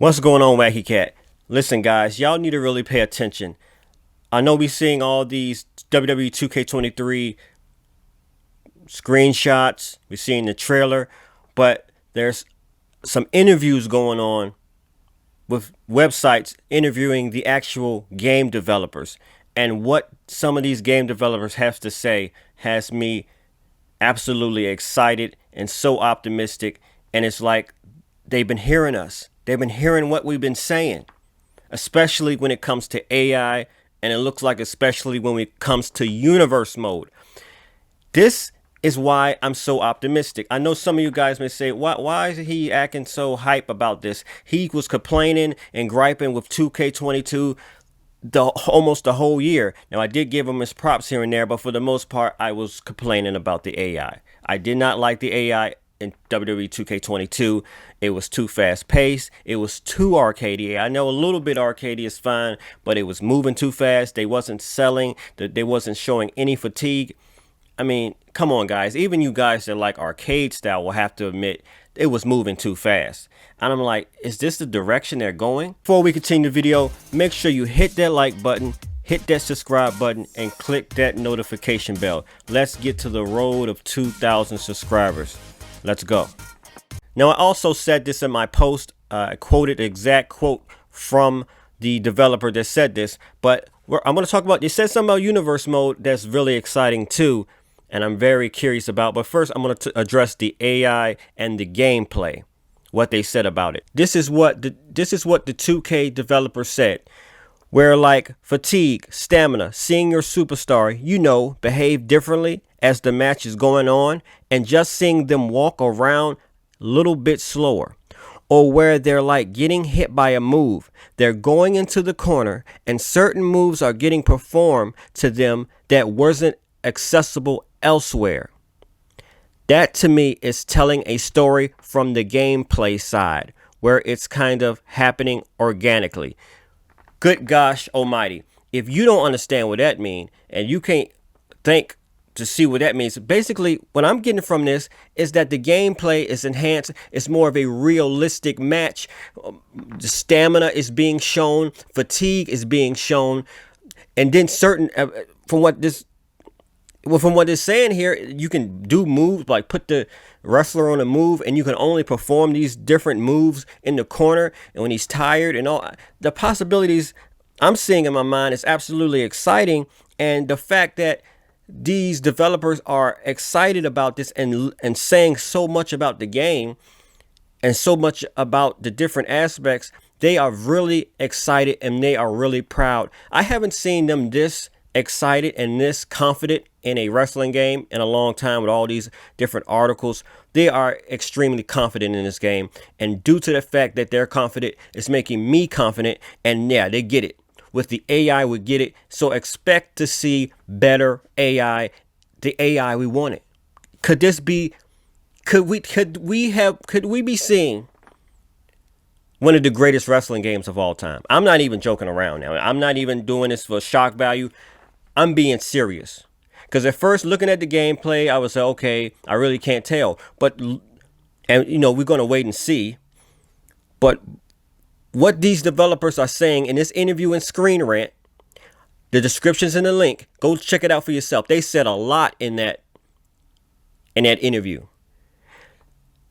What's going on, Wacky Cat? Listen, guys, y'all need to really pay attention. I know we're seeing all these WWE 2K23 screenshots. We're seeing the trailer, but there's some interviews going on with websites interviewing the actual game developers. And what some of these game developers have to say has me absolutely excited and so optimistic. And it's like they've been hearing us. They've been hearing what we've been saying, especially when it comes to AI, and it looks like especially when it comes to universe mode. This is why I'm so optimistic. I know some of you guys may say, why is he acting so hype about this? He was complaining and griping with 2K22 almost the whole year. Now, I did give him his props here and there, but for the most part, I was complaining about the AI. I did not like the AI in WWE 2K22. It was too fast paced. It was too arcadey. I know a little bit arcadey is fine, but it was moving too fast. They wasn't selling. They wasn't showing any fatigue. I mean, come on, guys. Even you guys that like arcade style will have to admit it was moving too fast. And I'm like, is this the direction they're going? Before we continue the video, make sure you hit that like button, hit that subscribe button, and click that notification bell. Let's get to the road of 2,000 subscribers. Let's go. Now, I also said this in my post. I quoted the exact quote from the developer that said this, but I'm going to talk about, they said something about universe mode that's really exciting too, and I'm very curious about. But first, I'm going to address the AI and the gameplay, what they said about it. This is what the 2K developer said. Where like fatigue, stamina, seeing your superstar, behave differently as the match is going on, and just seeing them walk around a little bit slower. Or where they're like getting hit by a move. They're going into the corner and certain moves are getting performed to them that wasn't accessible elsewhere. That to me is telling a story from the gameplay side, where it's kind of happening organically. Good gosh almighty. If you don't understand what that means, and you can't think to see what that means, basically what I'm getting from this is that the gameplay is enhanced. It's more of a realistic match. The stamina is being shown, fatigue is being shown, and then certain from what it's saying here, you can do moves like put the wrestler on a move, and you can only perform these different moves in the corner, and when he's tired and all the possibilities I'm seeing in my mind is absolutely exciting. And the fact that these developers are excited about this and saying so much about the game and so much about the different aspects, they are really excited and they are really proud. I haven't seen them this excited and this confident in a wrestling game in a long time with all these different articles. They are extremely confident in this game, and due to the fact that they're confident, it's making me confident. And yeah, they get it. With the AI, we get it. So expect to see better AI, the AI we wanted. Could we be seeing one of the greatest wrestling games of all time? I'm not even joking around now. I'm not even doing this for shock value. I'm being serious. Because at first, looking at the gameplay, I was like, okay, I really can't tell. But, we're going to wait and see. But what these developers are saying in this interview in Screen Rant, the description's in the link. Go check it out for yourself. They said a lot in that interview.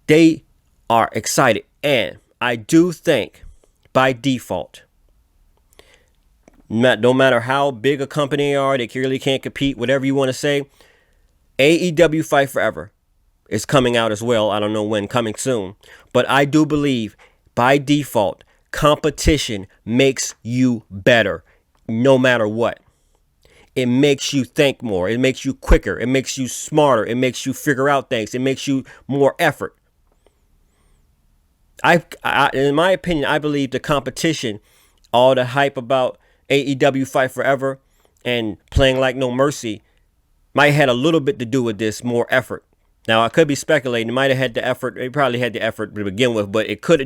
They are excited. And I do think, by default, no matter how big a company they are, they really can't compete, whatever you want to say, AEW Fight Forever is coming out as well. I don't know when, coming soon. But I do believe, by default, competition makes you better, no matter what. It makes you think more. It makes you quicker. It makes you smarter. It makes you figure out things. It makes you more effort. In my opinion, I believe the competition, all the hype about AEW Fight Forever and playing like No Mercy might have had a little bit to do with this more effort. Now, I could be speculating. It might have had the effort. They probably had the effort to begin with, but it could,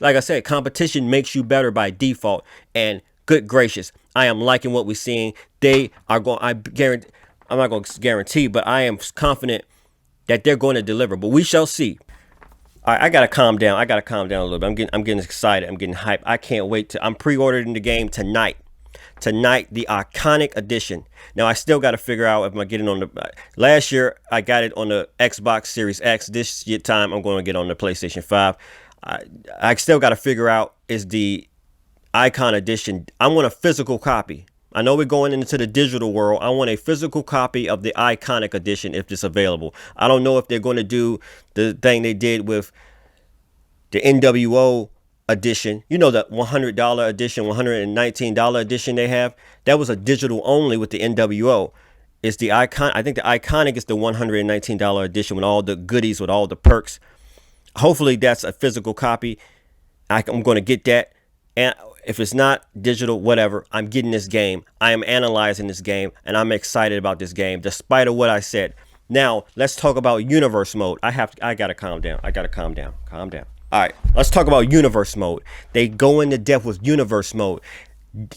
like I said, competition makes you better by default. And good gracious, I am liking what we're seeing. They are going, I'm not going to guarantee, but I am confident that they're going to deliver. But we shall see. I gotta calm down. I gotta calm down a little bit. I'm getting excited. I'm getting hyped. I can't wait to. I'm pre-ordering the game tonight. Tonight, the iconic edition. Now I still got to figure out if I'm getting on the. Last year I got it on the Xbox Series X. This year time I'm going to get on the PlayStation 5. I still got to figure out is the Icon edition. I want a physical copy. I know we're going into the digital world. I want a physical copy of the iconic edition if it's available. I don't know if they're going to do the thing they did with the NWO edition. You know, the $100 edition, $119 edition they have. That was a digital only with the NWO. It's the icon. I think the iconic is the $119 edition with all the goodies, with all the perks. Hopefully that's a physical copy. I'm going to get that. And if it's not digital, whatever, I'm getting this game. I am analyzing this game, and I'm excited about this game, despite of what I said. Now, let's talk about universe mode. I gotta calm down. Calm down. All right, let's talk about universe mode. They go into depth with universe mode.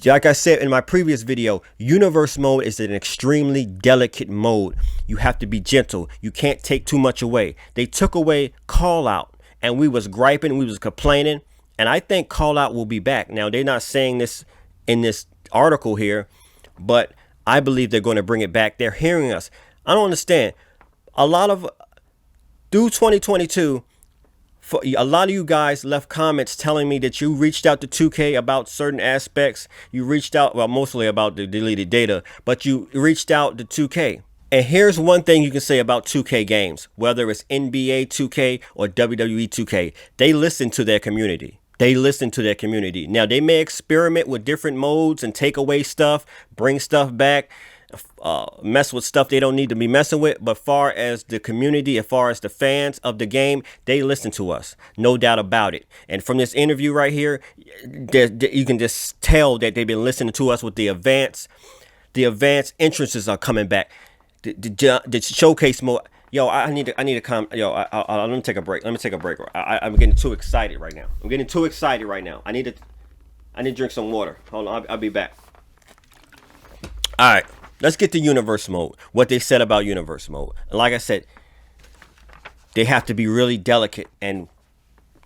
Like I said in my previous video, universe mode is an extremely delicate mode. You have to be gentle. You can't take too much away. They took away call out, and we was griping, we was complaining. And I think call out will be back. Now, they're not saying this in this article here, but I believe they're going to bring it back. They're hearing us. I don't understand. Through 2022, a lot of you guys left comments telling me that you reached out to 2K about certain aspects. You reached out, well, mostly about the deleted data, but you reached out to 2K. And here's one thing you can say about 2K games, whether it's NBA 2K or WWE 2K. They listen to their community. Now, they may experiment with different modes and take away stuff, bring stuff back, mess with stuff they don't need to be messing with. But far as the community, as far as the fans of the game, they listen to us. No doubt about it. And from this interview right here, you can just tell that they've been listening to us with the advanced entrances are coming back. The showcase mode. Yo, I need to come. Yo, let me take a break. I'm getting too excited right now. I need to drink some water. Hold on, I'll be back. All right, let's get to universe mode. What they said about universe mode. And like I said, they have to be really delicate. And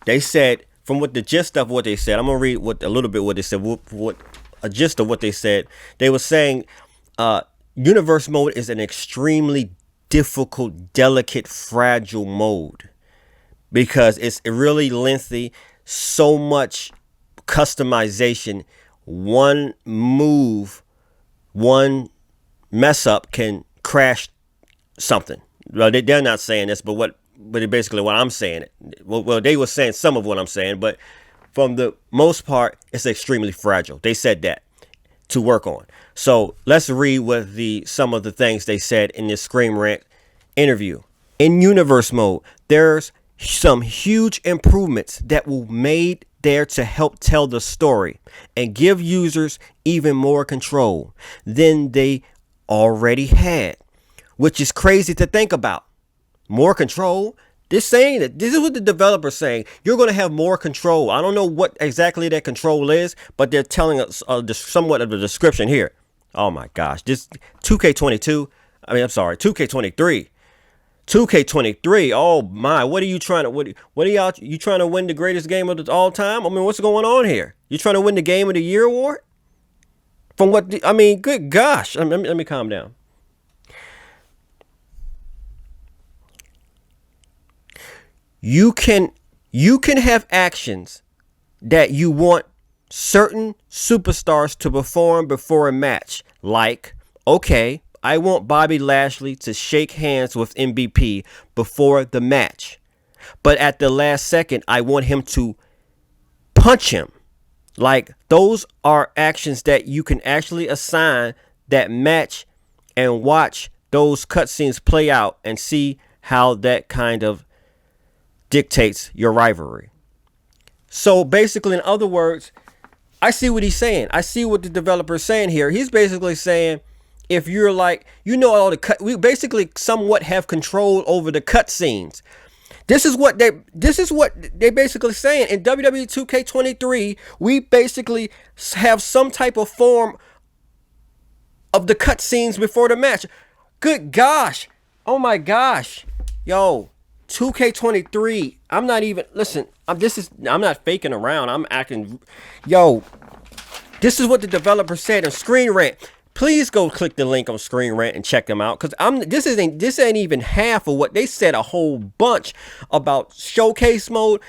they said, from what the gist of what they said, I'm gonna read a little bit what they said. What a gist of what they said. They were saying, universe mode is an extremely difficult, delicate, fragile mode because it's really lengthy, so much customization. One move, one mess up can crash something. Well, they're not saying this, but basically what I'm saying. Well, they were saying some of what I'm saying, but from the most part, it's extremely fragile. They said that to work on. So let's read what some of the things they said in this Scream Rant interview. In universe mode, there's some huge improvements that will made there to help tell the story and give users even more control than they already had, which is crazy to think about. More control. This is what the developer's saying. You're going to have more control. I don't know what exactly that control is, but they're telling us somewhat of the description here. Oh my gosh, this 2K23. Oh my, what are you trying to what are you trying to win the greatest game of all time? I mean, what's going on here? You trying to win the game of the year award? From what good gosh. Let me calm down. You can have actions that you want certain superstars to perform before a match. Like, okay, I want Bobby Lashley to shake hands with MVP before the match. But at the last second, I want him to punch him. Like, those are actions that you can actually assign that match and watch those cutscenes play out and see how that kind of dictates your rivalry. So basically, in other words, I see what he's saying. I see what the developer is saying here. He's basically saying, if you're like, all the we basically somewhat have control over the cutscenes. This is what they basically saying. In WWE 2K23, we basically have some type of form of the cutscenes before the match. Good gosh. Oh my gosh. Yo, 2K23. I'm not even listen. I'm not faking around. I'm acting. Yo, this is what the developer said on Screen Rant. Please go click the link on Screen Rant and check them out, because this ain't even half of what they said. A whole bunch about showcase mode.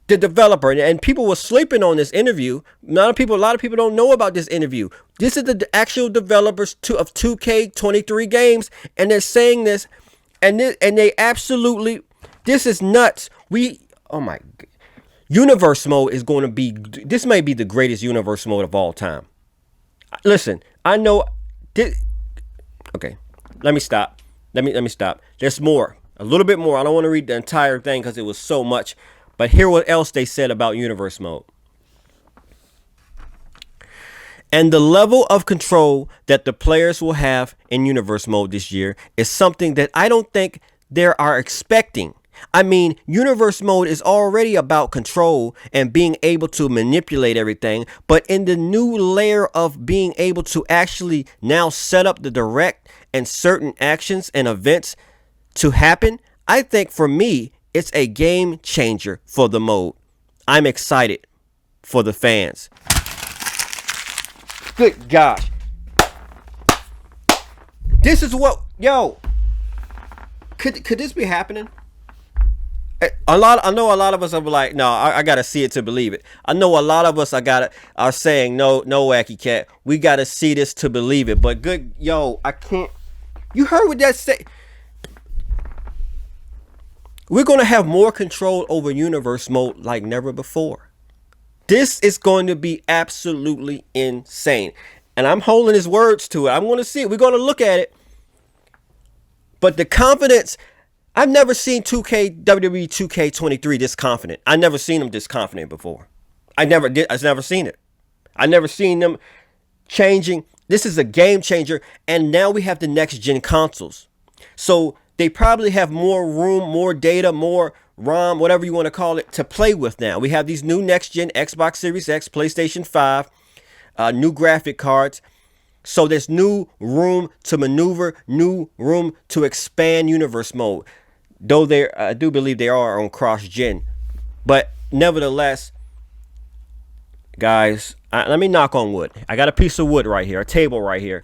The developer, and people were sleeping on this interview. A lot of people don't know about this interview. This is the actual developers of 2K23 games, and they're saying this, and they absolutely, this is nuts. Oh my, universe mode is going to be, this may be the greatest universe mode of all time. Listen, I know this, okay, let me stop. Let me stop. There's more, a little bit more. I don't want to read the entire thing because it was so much. But hear what else they said about universe mode. And the level of control that the players will have in universe mode this year is something that I don't think they are expecting. I mean, universe mode is already about control and being able to manipulate everything. But in the new layer of being able to actually now set up the direct and certain actions and events to happen, I think for me, it's a game changer for the mode. I'm excited for the fans. Good gosh. This is what, yo, could this be happening? I know a lot of us are like, no, I gotta see it to believe it. I know a lot of us are saying, no, Wacky Cat, we gotta see this to believe it. But good, yo, I can't. You heard what that say? We're going to have more control over universe mode like never before. This is going to be absolutely insane. And I'm holding his words to it. I'm going to see it. We're going to look at it. But the confidence, I've never seen WWE 2K23 this confident. I've never seen them this confident before. I've never seen it. I've never seen them changing. This is a game changer. And now we have the next gen consoles. So they probably have more room, more data, more ROM, whatever you want to call it, to play with now. We have these new next-gen Xbox Series X, PlayStation 5, new graphic cards. So there's new room to maneuver, new room to expand universe mode. Though I do believe they are on cross-gen. But nevertheless, guys, let me knock on wood. I got a piece of wood right here, a table right here.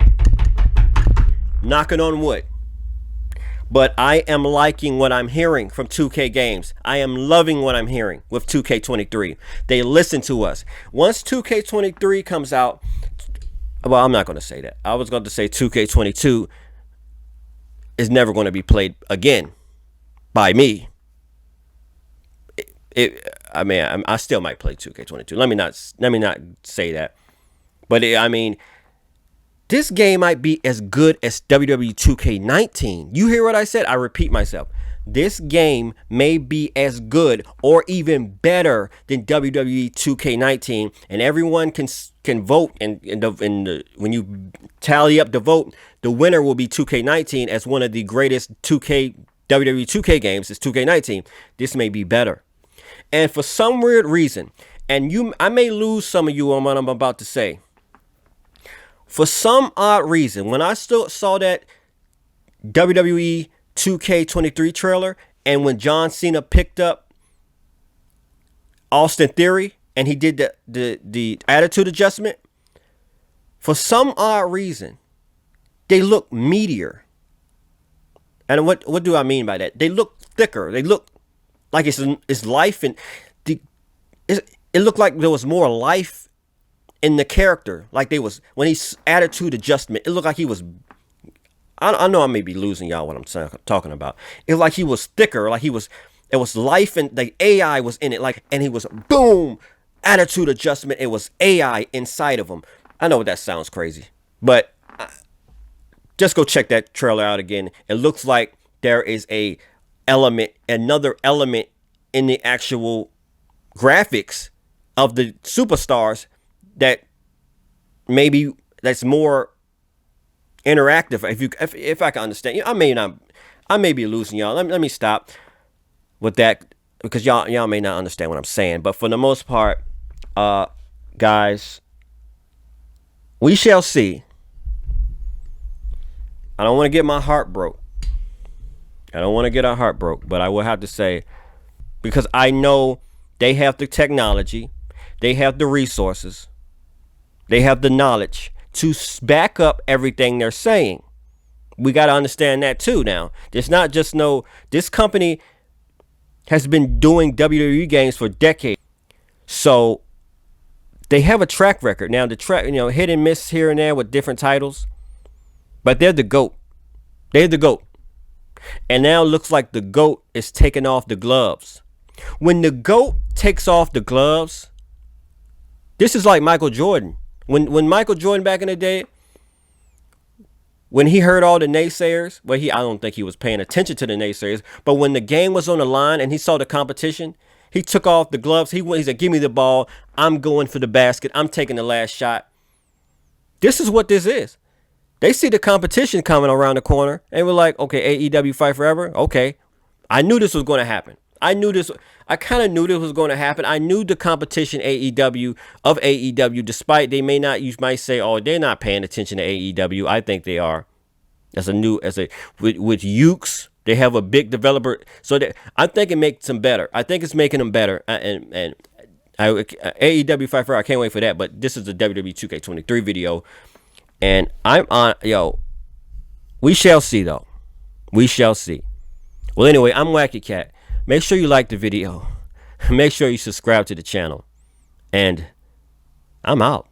Knocking on wood. But I am liking what I'm hearing from 2K Games. I am loving what I'm hearing with 2K23. They listen to us. Once 2K23 comes out, well, I'm not going to say that. I was going to say 2K22 is never going to be played again by me. I still might play 2K22. Let me not say that. But this game might be as good as WWE 2K19. You hear what I said? I repeat myself. This game may be as good or even better than WWE 2K19, and everyone can vote. And when you tally up the vote, the winner will be 2K19 as one of the greatest WWE 2K games. Is 2K19. This may be better, and for some weird reason, I may lose some of you on what I'm about to say. For some odd reason, when I still saw that WWE 2K23 trailer, and when John Cena picked up Austin Theory and he did the attitude adjustment, for some odd reason, they look meatier. And what do I mean by that? They look thicker. They look like it's life, and it looked like there was more life in the character. Like when he's attitude adjustment, it looked like he was, I know I may be losing y'all what I'm talking about. It was like he was thicker, like it was life, and the AI was in it, and he was boom, attitude adjustment. It was AI inside of him. I know that sounds crazy, but just go check that trailer out again. It looks like there is another element in the actual graphics of the superstars that maybe that's more interactive. If I can understand, I may be losing y'all. Let me stop with that, because y'all may not understand what I'm saying. But for the most part, guys, we shall see. I don't want to get my heart broke. I don't want to get our heart broke, but I will have to say, because I know they have the technology, they have the resources, they have the knowledge to back up everything they're saying. We got to understand that too now. There's not just this company has been doing WWE games for decades. So they have a track record. Now the track, hit and miss here and there with different titles, but they're the GOAT. They're the GOAT. And now it looks like the GOAT is taking off the gloves. When the GOAT takes off the gloves, this is like Michael Jordan. When Michael Jordan back in the day, when he heard all the naysayers, I don't think he was paying attention to the naysayers, but when the game was on the line and he saw the competition, he took off the gloves. He said, give me the ball. I'm going for the basket. I'm taking the last shot. This is what this is. They see the competition coming around the corner and we're like, okay, AEW Fight Forever. Okay. I knew this was going to happen. I kind of knew this was going to happen. I knew the competition of AEW, despite you might say, oh, they're not paying attention to AEW. I think they are. With Ukes, they have a big developer. So I think it makes them better. I think it's making them better. And AEW Fight Forever, I can't wait for that. But this is the WWE 2K23 video. And we shall see though. We shall see. Well, anyway, I'm Wacky Cat. Make sure you like the video. Make sure you subscribe to the channel. And I'm out.